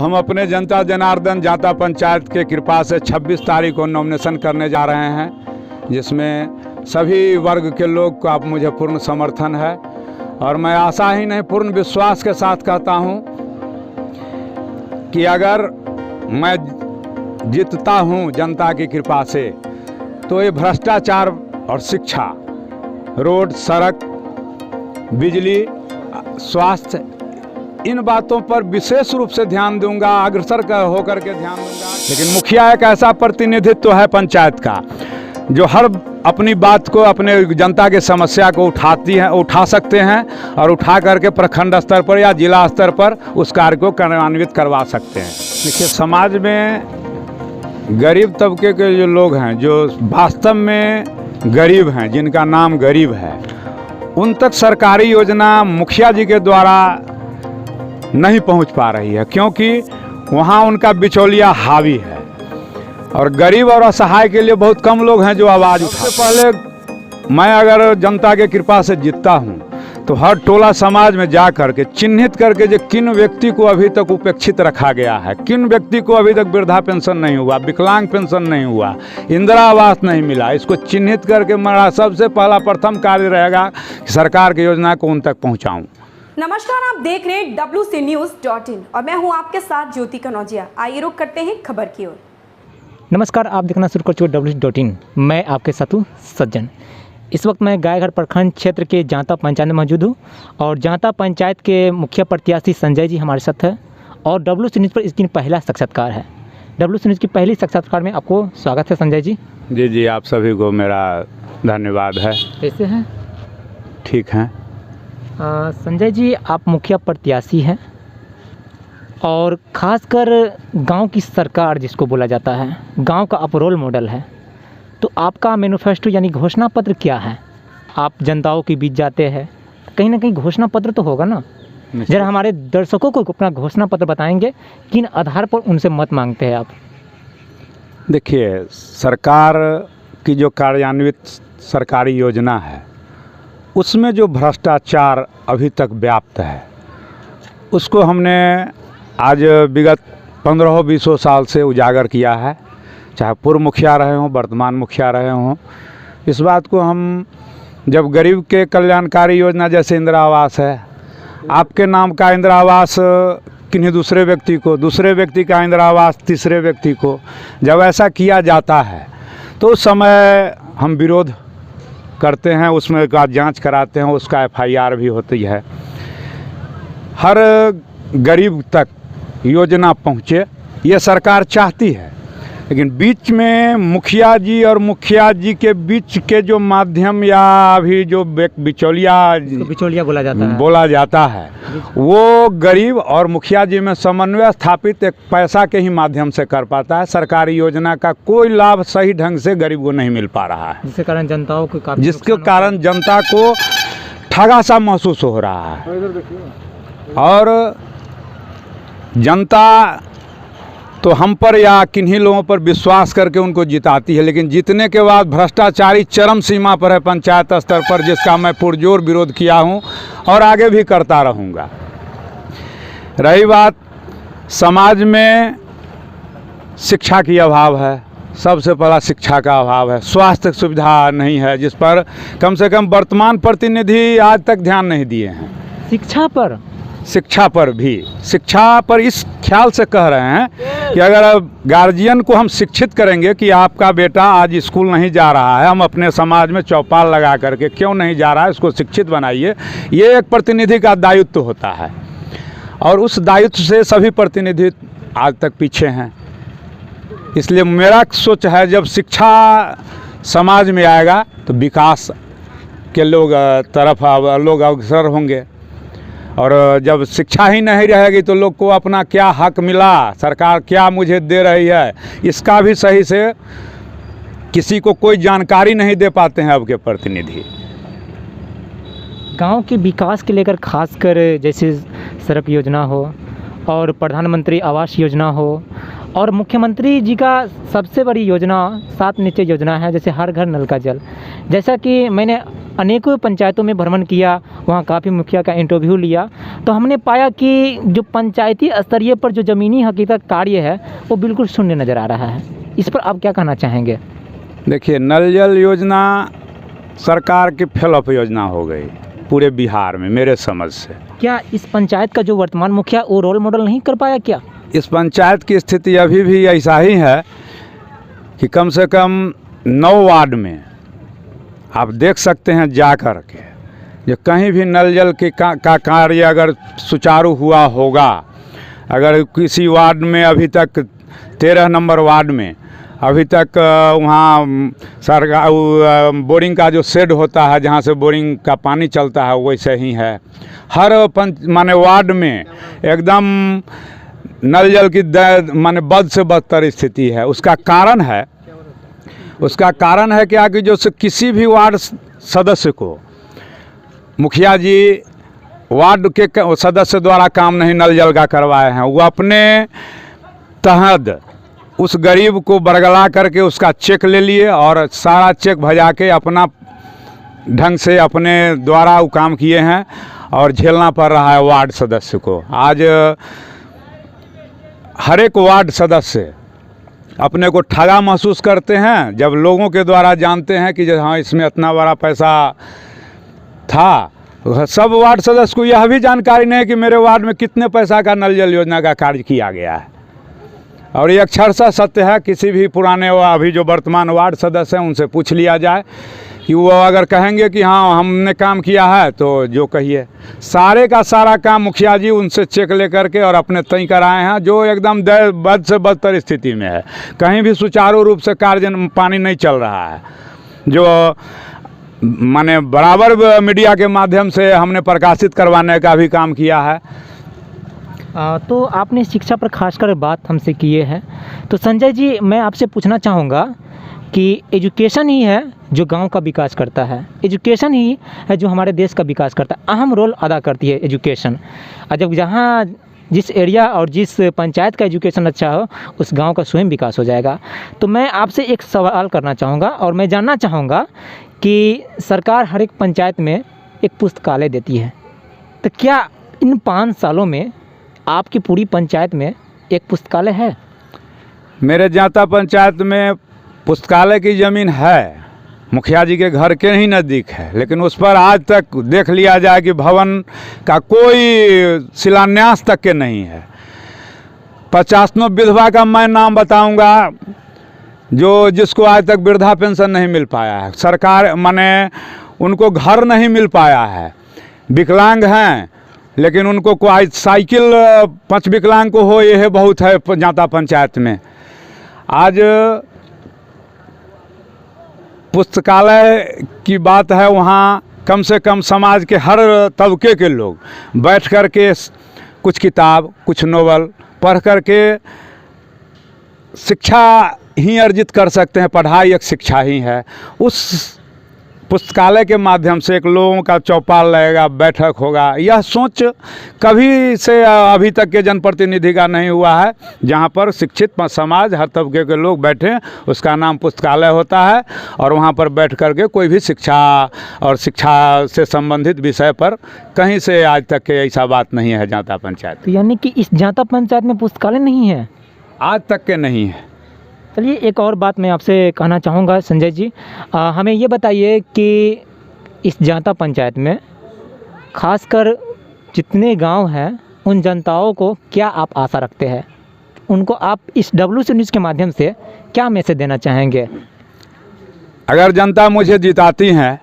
हम अपने जनता जनार्दन जाता पंचायत के कृपा से 26 तारीख को नॉमिनेशन करने जा रहे हैं, जिसमें सभी वर्ग के लोग का मुझे पूर्ण समर्थन है। और मैं आशा ही नहीं पूर्ण विश्वास के साथ कहता हूं कि अगर मैं जीतता हूं जनता की कृपा से, तो ये भ्रष्टाचार और शिक्षा, रोड, सड़क, बिजली, स्वास्थ्य, इन बातों पर विशेष रूप से ध्यान दूंगा, अग्रसर होकर के ध्यान दूंगा। लेकिन मुखिया एक ऐसा प्रतिनिधित्व है पंचायत का जो हर अपनी बात को, अपने जनता की समस्या को उठा सकते हैं और उठा करके प्रखंड स्तर पर या जिला स्तर पर उस कार्य को कार्यान्वित करवा सकते हैं। देखिए, समाज में गरीब तबके के जो लोग हैं, जो वास्तव में गरीब हैं, जिनका नाम गरीब है, उन तक सरकारी योजना मुखिया जी के द्वारा नहीं पहुंच पा रही है, क्योंकि वहां उनका बिचौलिया हावी है। और गरीब और असहाय के लिए बहुत कम लोग हैं जो आवाज़ उठाते। सबसे पहले मैं अगर जनता के कृपा से जीतता हूं, तो हर टोला समाज में जा करके चिन्हित करके जो किन व्यक्ति को अभी तक उपेक्षित रखा गया है, किन व्यक्ति को अभी तक वृद्धा पेंशन नहीं हुआ, विकलांग पेंशन नहीं हुआ, इंदिरा आवास नहीं मिला, इसको चिन्हित करके मेरा सबसे पहला प्रथम कार्य रहेगा कि सरकार की योजना को उन तक पहुँचाऊँ। नमस्कार, आप देख रहे हैं WCNews.in और मैं हूं आपके साथ ज्योति कनौजिया। आइए रुक करते हैं खबर की ओर। नमस्कार, आप देखना शुरू कर चुके WCNews.in। मैं आपके साथ हूँ सज्जन। इस वक्त मैं गायघर प्रखंड क्षेत्र के जांता पंचायत में मौजूद हूँ और जांता पंचायत के मुखिया प्रत्याशी संजय जी हमारे साथ है और WCNews पर इस दिन पहला साक्षात्कार है। WCNews की पहली साक्षात्कार में आपको स्वागत है संजय जी। जी, आप सभी को मेरा धन्यवाद है। कैसे हैं? ठीक हैं। संजय जी, आप मुखिया प्रत्याशी हैं और ख़ासकर गांव की सरकार जिसको बोला जाता है, गांव का आप रोल मॉडल है, तो आपका मैनिफेस्टो यानी घोषणा पत्र क्या है? आप जनताओं के बीच जाते हैं, कहीं ना कहीं घोषणा पत्र तो होगा ना? जरा हमारे दर्शकों को अपना घोषणा पत्र बताएंगे, किन आधार पर उनसे मत मांगते हैं आप? देखिए, सरकार की जो कार्यान्वित सरकारी योजना है, उसमें जो भ्रष्टाचार अभी तक व्याप्त है, उसको हमने आज विगत 15-20 साल से उजागर किया है। चाहे पूर्व मुखिया रहे हों, वर्तमान मुखिया रहे हों, इस बात को हम जब गरीब के कल्याणकारी योजना जैसे इंदिरा आवास है, आपके नाम का इंदिरा आवास किन्हीं दूसरे व्यक्ति को, दूसरे व्यक्ति का इंदिरा आवास तीसरे व्यक्ति को, जब ऐसा किया जाता है तो उस समय हम विरोध करते हैं, उसमें का जांच कराते हैं, उसका FIR भी होती है। हर गरीब तक योजना पहुँचे, ये सरकार चाहती है, लेकिन बीच में मुखिया जी और मुखिया जी के बीच के जो माध्यम या अभी जो बिचौलिया बोला जाता है, वो गरीब और मुखिया जी में समन्वय स्थापित एक पैसा के ही माध्यम से कर पाता है। सरकारी योजना का कोई लाभ सही ढंग से गरीब को नहीं मिल पा रहा है, जिसके कारण जनता को ठगा सा महसूस हो रहा है। और जनता तो हम पर या किन्हीं लोगों पर विश्वास करके उनको जिताती है, लेकिन जीतने के बाद भ्रष्टाचारी चरम सीमा पर है पंचायत स्तर पर, जिसका मैं पुरजोर विरोध किया हूं और आगे भी करता रहूंगा। रही बात समाज में शिक्षा की अभाव है, सबसे पहला शिक्षा का अभाव है, स्वास्थ्य सुविधा नहीं है, जिस पर कम से कम वर्तमान प्रतिनिधि आज तक ध्यान नहीं दिए हैं। शिक्षा पर इस ख्याल से कह रहे हैं कि अगर गार्जियन को हम शिक्षित करेंगे कि आपका बेटा आज स्कूल नहीं जा रहा है, हम अपने समाज में चौपाल लगा करके क्यों नहीं जा रहा है, उसको शिक्षित बनाइए, ये एक प्रतिनिधि का दायित्व होता है। और उस दायित्व से सभी प्रतिनिधि आज तक पीछे हैं। इसलिए मेरा सोच है, जब शिक्षा समाज में आएगा तो विकास के तरफ लोग अग्रसर होंगे, और जब शिक्षा ही नहीं रहेगी तो लोग को अपना क्या हक मिला, सरकार क्या मुझे दे रही है, इसका भी सही से किसी को कोई जानकारी नहीं दे पाते हैं अब के प्रतिनिधि। गांव के विकास के लेकर खासकर जैसे सड़क योजना हो और प्रधानमंत्री आवास योजना हो और मुख्यमंत्री जी का सबसे बड़ी योजना 7 निश्चय योजना है, जैसे हर घर नल का जल। जैसा कि मैंने अनेकों पंचायतों में भ्रमण किया, वहाँ काफ़ी मुखिया का इंटरव्यू लिया, तो हमने पाया कि जो पंचायती स्तरीय पर जो ज़मीनी हकीकत कार्य है वो बिल्कुल शून्य नज़र आ रहा है। इस पर आप क्या कहना चाहेंगे? देखिए, नल जल योजना सरकार की फेलअप योजना हो गई पूरे बिहार में मेरे समझ से। क्या इस पंचायत का जो वर्तमान मुखिया वो रोल मॉडल नहीं कर पाया क्या? इस पंचायत की स्थिति अभी भी ऐसा ही है कि कम से कम 9 वार्ड में आप देख सकते हैं जा कर के, जो कहीं भी नल जल के का कार्य अगर सुचारू हुआ होगा, अगर किसी वार्ड में अभी तक 13 नंबर वार्ड में अभी तक वहाँ सरकार बोरिंग का जो शेड होता है जहाँ से बोरिंग का पानी चलता है वैसे ही है। हर माने वार्ड में एकदम नल जल की माने बद से बदतर स्थिति है। उसका कारण है क्या कि जो किसी भी वार्ड सदस्य को मुखिया जी वार्ड के सदस्य द्वारा काम नहीं नल जल का करवाए हैं, वो अपने तहत उस गरीब को बरगला करके उसका चेक ले लिए और सारा चेक भजा के अपना ढंग से अपने द्वारा वो काम किए हैं और झेलना पड़ रहा है वार्ड सदस्य को। आज हर एक वार्ड सदस्य अपने को ठगा महसूस करते हैं जब लोगों के द्वारा जानते हैं कि हाँ इसमें इतना बड़ा पैसा था। सब वार्ड सदस्य को यह भी जानकारी नहीं है कि मेरे वार्ड में कितने पैसा का नल जल योजना का कार्य किया गया है। और ये अक्षरशः सत्य है, किसी भी पुराने अभी जो वर्तमान वार्ड सदस्य हैं उनसे पूछ लिया जाए कि वो अगर कहेंगे कि हाँ हमने काम किया है तो जो कहिए सारे का सारा काम मुखिया जी उनसे चेक ले करके और अपने तय कराए हैं, जो एकदम बद से बदतर स्थिति में है। कहीं भी सुचारू रूप से कार्य पानी नहीं चल रहा है, जो माने बराबर मीडिया के माध्यम से हमने प्रकाशित करवाने का भी काम किया है। तो आपने शिक्षा पर खासकर बात हमसे किए हैं, तो संजय जी मैं आपसे पूछना चाहूँगा कि एजुकेशन ही है जो गांव का विकास करता है, एजुकेशन ही है जो हमारे देश का विकास करता है, अहम रोल अदा करती है एजुकेशन। और जब जहाँ जिस एरिया और जिस पंचायत का एजुकेशन अच्छा हो उस गांव का स्वयं विकास हो जाएगा। तो मैं आपसे एक सवाल करना चाहूँगा और मैं जानना चाहूँगा कि सरकार हर एक पंचायत में एक पुस्तकालय देती है, तो क्या इन 5 सालों में आपकी पूरी पंचायत में एक पुस्तकालय है? मेरे जाता पंचायत में पुस्तकालय की ज़मीन है, मुखिया जी के घर के ही नज़दीक है, लेकिन उस पर आज तक देख लिया जाए कि भवन का कोई शिलान्यास तक के नहीं है। 50 विधवा का मैं नाम बताऊंगा जिसको आज तक वृद्धा पेंशन नहीं मिल पाया है। सरकार माने उनको घर नहीं मिल पाया है। विकलांग हैं लेकिन उनको कोई साइकिल 5 विकलांग को हो यह बहुत है जाता पंचायत में। आज पुस्तकालय की बात है, वहाँ कम से कम समाज के हर तबके के लोग बैठ कर के कुछ किताब कुछ नोवेल पढ़ कर के शिक्षा ही अर्जित कर सकते हैं। पढ़ाई एक शिक्षा ही है। उस पुस्तकालय के माध्यम से एक लोगों का चौपाल लगेगा, बैठक होगा। यह सोच कभी से अभी तक के जनप्रतिनिधि का नहीं हुआ है जहां पर शिक्षित समाज हर तबके के लोग बैठें, उसका नाम पुस्तकालय होता है और वहां पर बैठ कर के कोई भी शिक्षा और शिक्षा से संबंधित विषय पर कहीं से आज तक के ऐसा बात नहीं है जाता पंचायत। तो यानी कि इस जाता पंचायत में पुस्तकालय नहीं है? आज तक के नहीं है। चलिए एक और बात मैं आपसे कहना चाहूँगा संजय जी, हमें ये बताइए कि इस जाता पंचायत में खासकर जितने गांव हैं उन जनताओं को क्या आप आशा रखते हैं, उनको आप इस WC न्यूज़ के माध्यम से क्या मैसेज देना चाहेंगे? अगर जनता मुझे जिताती हैं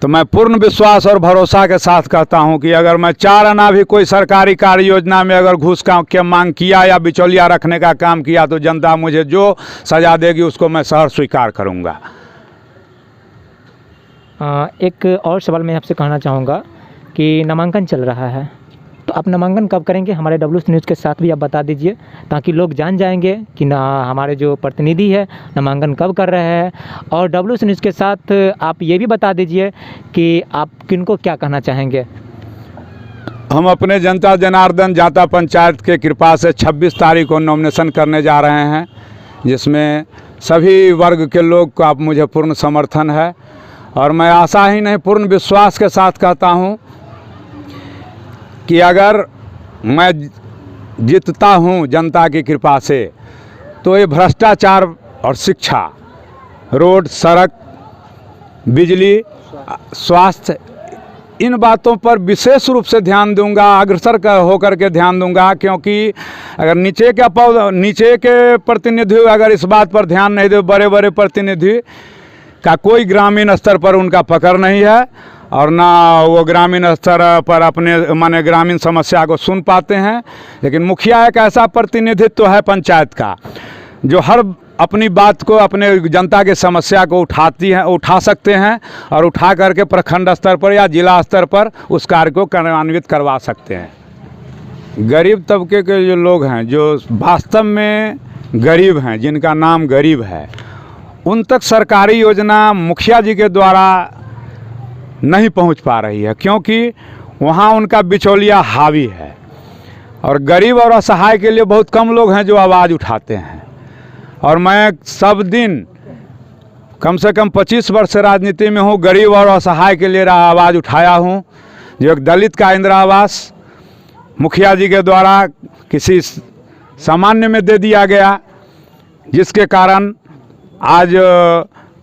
तो मैं पूर्ण विश्वास और भरोसा के साथ कहता हूं कि अगर मैं 4 आना भी कोई सरकारी कार्य योजना में अगर घूस का मांग किया या बिचौलिया रखने का काम किया तो जनता मुझे जो सजा देगी उसको मैं सहर्ष स्वीकार करूंगा। एक और सवाल मैं आपसे कहना चाहूँगा कि नामांकन चल रहा है, तो आप नामांकन कब करेंगे? हमारे WC न्यूज़ के साथ भी आप बता दीजिए ताकि लोग जान जाएंगे कि ना हमारे जो प्रतिनिधि है नामांकन कब कर रहे हैं। और WC न्यूज़ के साथ आप ये भी बता दीजिए कि आप किनको क्या कहना चाहेंगे। हम अपने जनता जनार्दन जाता पंचायत के कृपा से 26 तारीख को नॉमिनेशन करने जा रहे हैं, जिसमें सभी वर्ग के लोग का मुझे पूर्ण समर्थन है। और मैं आशा ही नहीं पूर्ण विश्वास के साथ कहता हूं कि अगर मैं जीतता हूं जनता की कृपा से, तो ये भ्रष्टाचार और शिक्षा, रोड, सड़क, बिजली, स्वास्थ्य, इन बातों पर विशेष रूप से ध्यान दूंगा, अग्रसर होकर के ध्यान दूंगा। क्योंकि अगर नीचे के प्रतिनिधि अगर इस बात पर ध्यान नहीं दे, बड़े बड़े प्रतिनिधि का कोई ग्रामीण स्तर पर उनका पकड़ नहीं है और ना वो ग्रामीण स्तर पर अपने माने ग्रामीण समस्या को सुन पाते हैं। लेकिन मुखिया एक ऐसा प्रतिनिधित्व है पंचायत का जो हर अपनी बात को, अपने जनता के समस्या को उठा सकते हैं और उठा करके प्रखंड स्तर पर या जिला स्तर पर उस कार्य को कार्यान्वित करवा सकते हैं। गरीब तबके के जो लोग हैं, जो वास्तव में गरीब हैं, जिनका नाम गरीब है, उन तक सरकारी योजना मुखिया जी के द्वारा नहीं पहुंच पा रही है, क्योंकि वहां उनका बिचौलिया हावी है। और गरीब और असहाय के लिए बहुत कम लोग हैं जो आवाज़ उठाते हैं। और मैं सब दिन कम से कम 25 वर्ष से राजनीति में हूँ, गरीब और असहाय के लिए आवाज़ उठाया हूँ। जो एक दलित का इंदिरा आवास मुखिया जी के द्वारा किसी सामान्य में दे दिया गया, जिसके कारण आज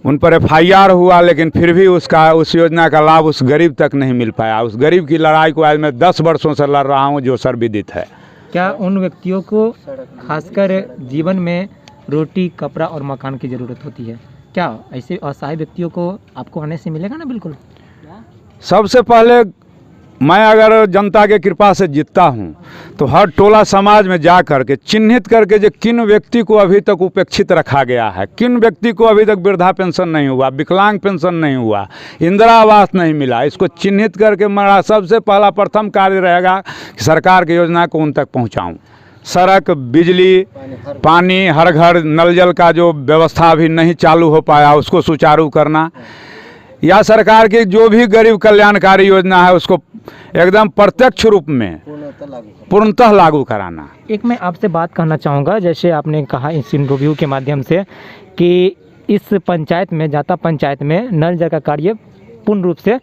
उन पर FIR हुआ, लेकिन फिर भी उस योजना का लाभ उस गरीब तक नहीं मिल पाया। उस गरीब की लड़ाई को आज मैं 10 वर्षों से लड़ रहा हूँ, जो सर्वविदित है। क्या उन व्यक्तियों को खासकर जीवन में रोटी, कपड़ा और मकान की ज़रूरत होती है? क्या ऐसे असहाय व्यक्तियों को आपको आने से मिलेगा ना? बिल्कुल। सबसे पहले मैं अगर जनता के कृपा से जीतता हूं, तो हर टोला समाज में जा कर के चिन्हित करके जो किन व्यक्ति को अभी तक उपेक्षित रखा गया है, किन व्यक्ति को अभी तक वृद्धा पेंशन नहीं हुआ, विकलांग पेंशन नहीं हुआ, इंदिरा आवास नहीं मिला, इसको चिन्हित करके मेरा सबसे पहला प्रथम कार्य रहेगा कि सरकार की योजना को उन तक पहुँचाऊँ। सड़क, बिजली, पानी, हर घर नल जल का जो व्यवस्था अभी नहीं चालू हो पाया, उसको सुचारू करना, या सरकार की जो भी गरीब कल्याणकारी योजना है उसको एकदम प्रत्यक्ष रूप में पूर्णतः लागू कराना। एक मैं आपसे बात कहना चाहूँगा, जैसे आपने कहा इस इंटरव्यू के माध्यम से कि इस पंचायत में, जाता पंचायत में नल जल का कार्य पूर्ण रूप से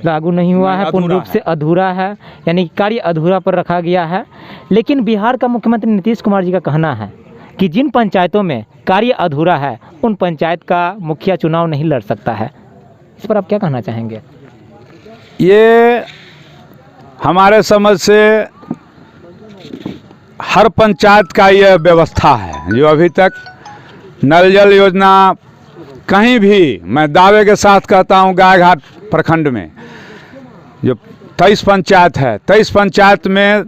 लागू नहीं हुआ है, पूर्ण रूप से अधूरा है, यानी कार्य अधूरा पर रखा गया है। लेकिन बिहार का मुख्यमंत्री नीतीश कुमार जी का कहना है कि जिन पंचायतों में कार्य अधूरा है उन पंचायत का मुखिया चुनाव नहीं लड़ सकता है। इस पर आप क्या कहना चाहेंगे? ये हमारे समझ से हर पंचायत का यह व्यवस्था है, जो अभी तक नल जल योजना कहीं भी, मैं दावे के साथ कहता हूँ, गायघाट प्रखंड में जो 23 पंचायत है, 23 पंचायत में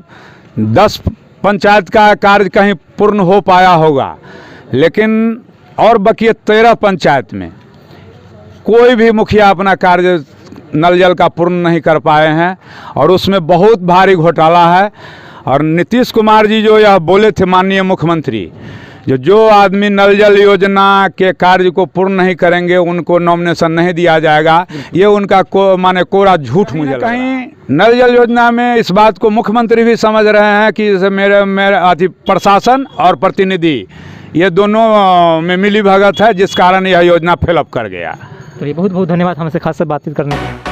10 पंचायत का कार्य कहीं पूर्ण हो पाया होगा, लेकिन और बाकी 13 पंचायत में कोई भी मुखिया अपना कार्य नल जल का पूर्ण नहीं कर पाए हैं। और उसमें बहुत भारी घोटाला है। और नीतीश कुमार जी जो यह बोले थे, माननीय मुख्यमंत्री, जो आदमी नल जल योजना के कार्य को पूर्ण नहीं करेंगे उनको नॉमिनेशन नहीं दिया जाएगा, ये उनका माने कोरा झूठ मुझे लगा। कहीं नल जल योजना में इस बात को मुख्यमंत्री भी समझ रहे हैं कि जैसे मेरे प्रशासन और प्रतिनिधि ये दोनों में मिली भगत है, जिस कारण यह योजना फेलअप कर गया। तो ये बहुत बहुत धन्यवाद हमसे खास बातचीत करने के लिए।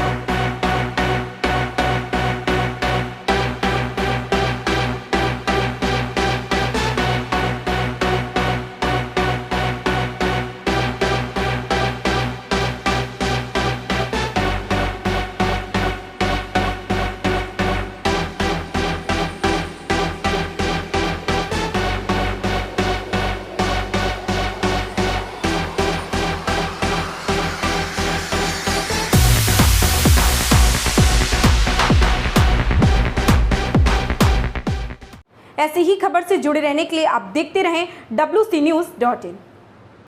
ऐसे ही खबर से जुड़े रहने के लिए आप देखते रहें WCNews.in।